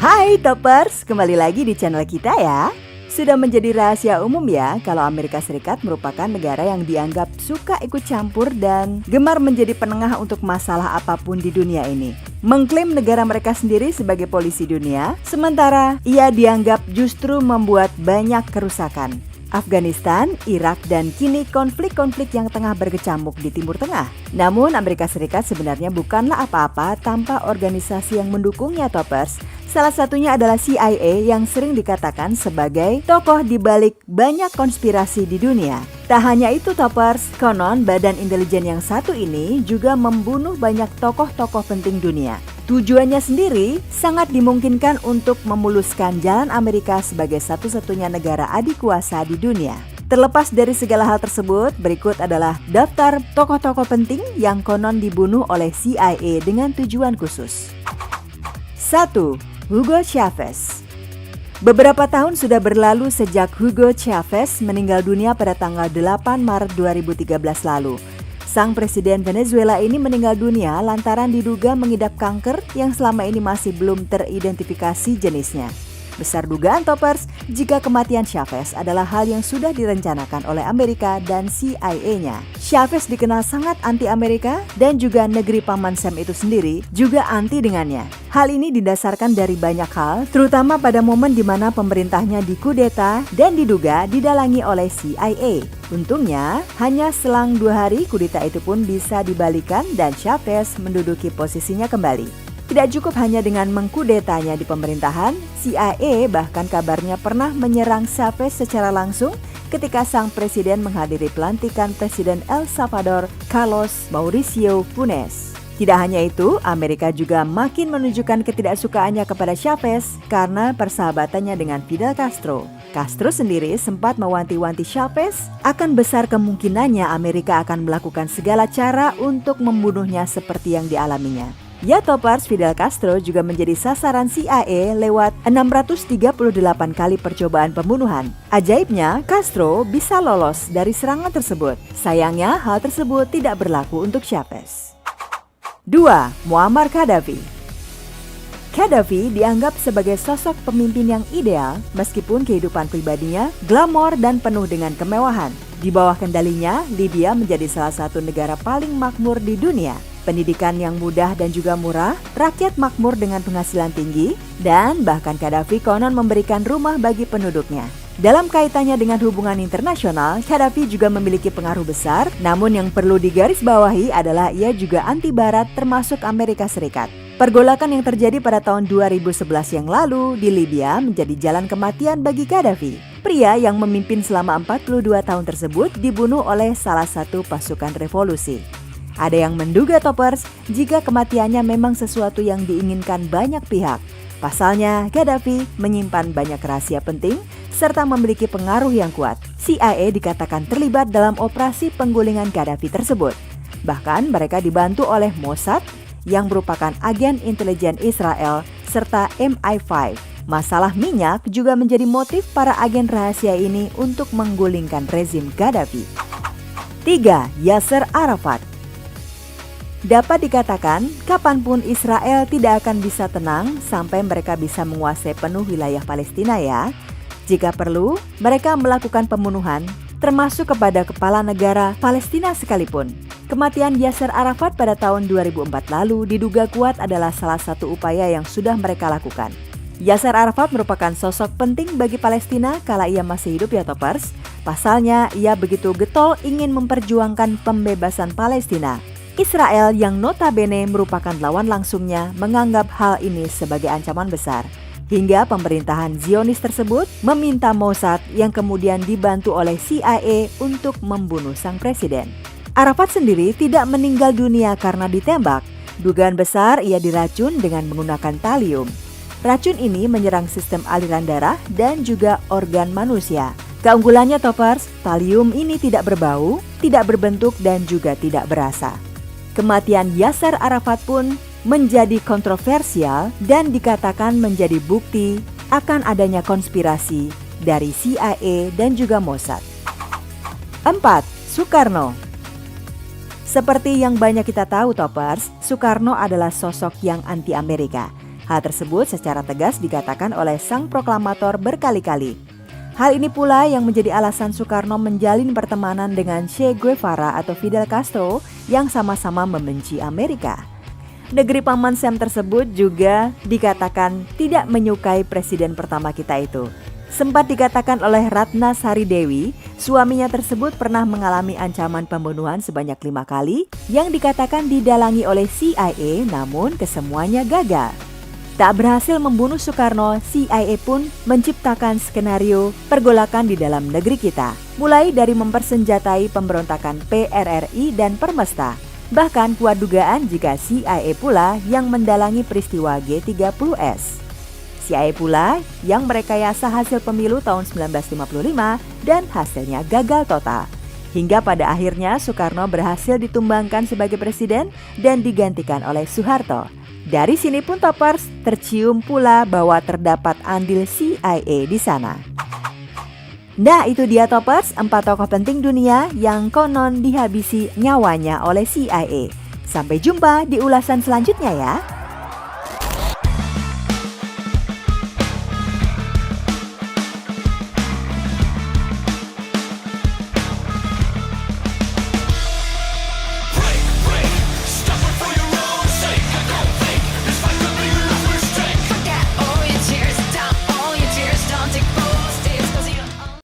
Hai Toppers, kembali lagi di channel kita ya. Sudah menjadi rahasia umum ya kalau Amerika Serikat merupakan negara yang dianggap suka ikut campur dan gemar menjadi penengah untuk masalah apapun di dunia ini. Mengklaim negara mereka sendiri sebagai polisi dunia, sementara ia dianggap justru membuat banyak kerusakan. Afghanistan, Irak, dan kini konflik-konflik yang tengah berkecamuk di Timur Tengah. Namun Amerika Serikat sebenarnya bukanlah apa-apa tanpa organisasi yang mendukungnya Toppers. Salah satunya adalah CIA yang sering dikatakan sebagai tokoh di balik banyak konspirasi di dunia. Tak hanya itu Toppers, konon badan intelijen yang satu ini juga membunuh banyak tokoh-tokoh penting dunia. Tujuannya sendiri sangat dimungkinkan untuk memuluskan jalan Amerika sebagai satu-satunya negara adikuasa di dunia. Terlepas dari segala hal tersebut, berikut adalah daftar tokoh-tokoh penting yang konon dibunuh oleh CIA dengan tujuan khusus. 1. Hugo Chavez. Beberapa tahun sudah berlalu sejak Hugo Chavez meninggal dunia pada tanggal 8 Maret 2013 lalu. Sang presiden Venezuela ini meninggal dunia lantaran diduga mengidap kanker yang selama ini masih belum teridentifikasi jenisnya. Besar dugaan Toppers jika kematian Chavez adalah hal yang sudah direncanakan oleh Amerika dan CIA-nya. Chavez dikenal sangat anti-Amerika dan juga negeri Paman Sam itu sendiri juga anti dengannya. Hal ini didasarkan dari banyak hal, terutama pada momen di mana pemerintahnya dikudeta dan diduga didalangi oleh CIA. Untungnya, hanya selang 2 hari kudeta itu pun bisa dibalikan dan Chavez menduduki posisinya kembali. Tidak cukup hanya dengan mengkudetanya di pemerintahan, CIA bahkan kabarnya pernah menyerang Chavez secara langsung ketika sang presiden menghadiri pelantikan Presiden El Salvador Carlos Mauricio Funes. Tidak hanya itu, Amerika juga makin menunjukkan ketidaksukaannya kepada Chavez karena persahabatannya dengan Fidel Castro. Castro sendiri sempat mewanti-wanti Chavez akan besar kemungkinannya Amerika akan melakukan segala cara untuk membunuhnya seperti yang dialaminya. Ya Toppers, Fidel Castro juga menjadi sasaran CIA lewat 638 kali percobaan pembunuhan. Ajaibnya, Castro bisa lolos dari serangan tersebut. Sayangnya, hal tersebut tidak berlaku untuk Chavez. 2. Muammar Gaddafi. Gaddafi dianggap sebagai sosok pemimpin yang ideal meskipun kehidupan pribadinya glamor dan penuh dengan kemewahan. Di bawah kendalinya, Libya menjadi salah satu negara paling makmur di dunia. Pendidikan yang mudah dan juga murah, rakyat makmur dengan penghasilan tinggi, dan bahkan Gaddafi konon memberikan rumah bagi penduduknya. Dalam kaitannya dengan hubungan internasional, Gaddafi juga memiliki pengaruh besar, namun yang perlu digarisbawahi adalah ia juga anti barat termasuk Amerika Serikat. Pergolakan yang terjadi pada tahun 2011 yang lalu di Libya menjadi jalan kematian bagi Gaddafi. Pria yang memimpin selama 42 tahun tersebut dibunuh oleh salah satu pasukan revolusi. Ada yang menduga Toppers jika kematiannya memang sesuatu yang diinginkan banyak pihak. Pasalnya, Gaddafi menyimpan banyak rahasia penting serta memiliki pengaruh yang kuat. CIA dikatakan terlibat dalam operasi penggulingan Gaddafi tersebut. Bahkan mereka dibantu oleh Mossad yang merupakan agen intelijen Israel serta MI5. Masalah minyak juga menjadi motif para agen rahasia ini untuk menggulingkan rezim Gaddafi. 3. Yasser Arafat. Dapat dikatakan, kapanpun Israel tidak akan bisa tenang sampai mereka bisa menguasai penuh wilayah Palestina ya. Jika perlu, mereka melakukan pembunuhan, termasuk kepada kepala negara Palestina sekalipun. Kematian Yasser Arafat pada tahun 2004 lalu diduga kuat adalah salah satu upaya yang sudah mereka lakukan. Yasser Arafat merupakan sosok penting bagi Palestina kala ia masih hidup ya Toppers. Pasalnya, ia begitu getol ingin memperjuangkan pembebasan Palestina. Israel yang notabene merupakan lawan langsungnya menganggap hal ini sebagai ancaman besar. Hingga pemerintahan Zionis tersebut meminta Mossad yang kemudian dibantu oleh CIA untuk membunuh sang presiden. Arafat sendiri tidak meninggal dunia karena ditembak. Dugaan besar ia diracun dengan menggunakan talium. Racun ini menyerang sistem aliran darah dan juga organ manusia. Keunggulannya Toppers, talium ini tidak berbau, tidak berbentuk dan juga tidak berasa. Kematian Yasser Arafat pun menjadi kontroversial dan dikatakan menjadi bukti akan adanya konspirasi dari CIA dan juga Mossad. 4. Soekarno. Seperti yang banyak kita tahu Toppers, Soekarno adalah sosok yang anti-Amerika. Hal tersebut secara tegas dikatakan oleh sang proklamator berkali-kali. Hal ini pula yang menjadi alasan Soekarno menjalin pertemanan dengan Che Guevara atau Fidel Castro yang sama-sama membenci Amerika. Negeri Paman Sam tersebut juga dikatakan tidak menyukai presiden pertama kita itu. Sempat dikatakan oleh Ratna Sari Dewi, suaminya tersebut pernah mengalami ancaman pembunuhan sebanyak 5 kali yang dikatakan didalangi oleh CIA, namun kesemuanya gagal. Tak berhasil membunuh Soekarno, CIA pun menciptakan skenario pergolakan di dalam negeri kita, mulai dari mempersenjatai pemberontakan PRRI dan Permesta. Bahkan kuat dugaan jika CIA pula yang mendalangi peristiwa G30S. CIA pula yang merekayasa hasil pemilu tahun 1955 dan hasilnya gagal total. Hingga pada akhirnya Soekarno berhasil ditumbangkan sebagai presiden dan digantikan oleh Soeharto. Dari sini pun Toppers tercium pula bahwa terdapat andil CIA di sana. Nah, itu dia Toppers, 4 tokoh penting dunia yang konon dihabisi nyawanya oleh CIA. Sampai jumpa di ulasan selanjutnya ya.